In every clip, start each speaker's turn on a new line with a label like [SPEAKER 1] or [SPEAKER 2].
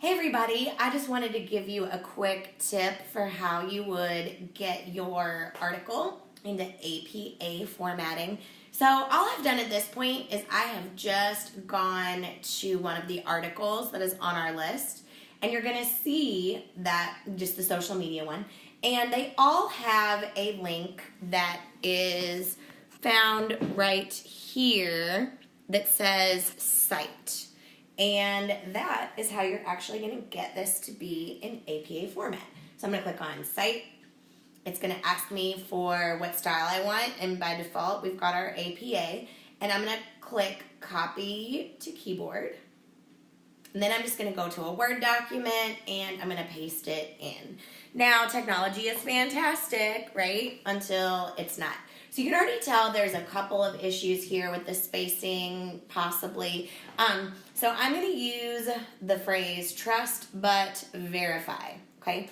[SPEAKER 1] Hey everybody, I just wanted to give you a quick tip for how you would get your article into APA formatting. So all I've done at this point is I have just gone to one of the articles that is on our list, and you're going to see that, just the social media one, and they all have a link that is found right here that says cite. And that is how you're actually going to get this to be in APA format. So I'm going to click on Cite. It's going to ask me for what style I want, and by default we've got our APA. And I'm going to click Copy to Keyboard. And then I'm just going to go to a Word document and I'm going to paste it in. Now, technology is fantastic, right? Until it's not. So you can already tell there's a couple of issues here with the spacing, possibly. So I'm going to use the phrase trust but verify, okay?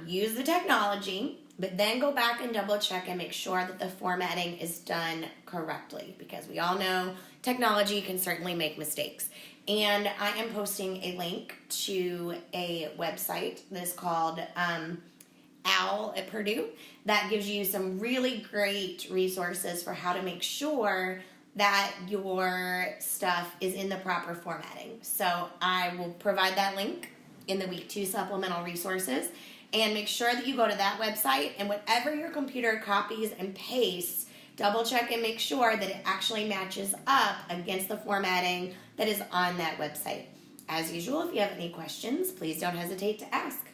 [SPEAKER 1] Use the technology, but then go back and double check and make sure that the formatting is done correctly, because we all know technology can certainly make mistakes. And I am posting a link to a website that is called OWL at Purdue that gives you some really great resources for how to make sure that your stuff is in the proper formatting. So I will provide that link in the week 2 supplemental resources, and make sure that you go to that website, and whatever your computer copies and pastes, double check and make sure that it actually matches up against the formatting that is on that website. As usual, if you have any questions, please don't hesitate to ask.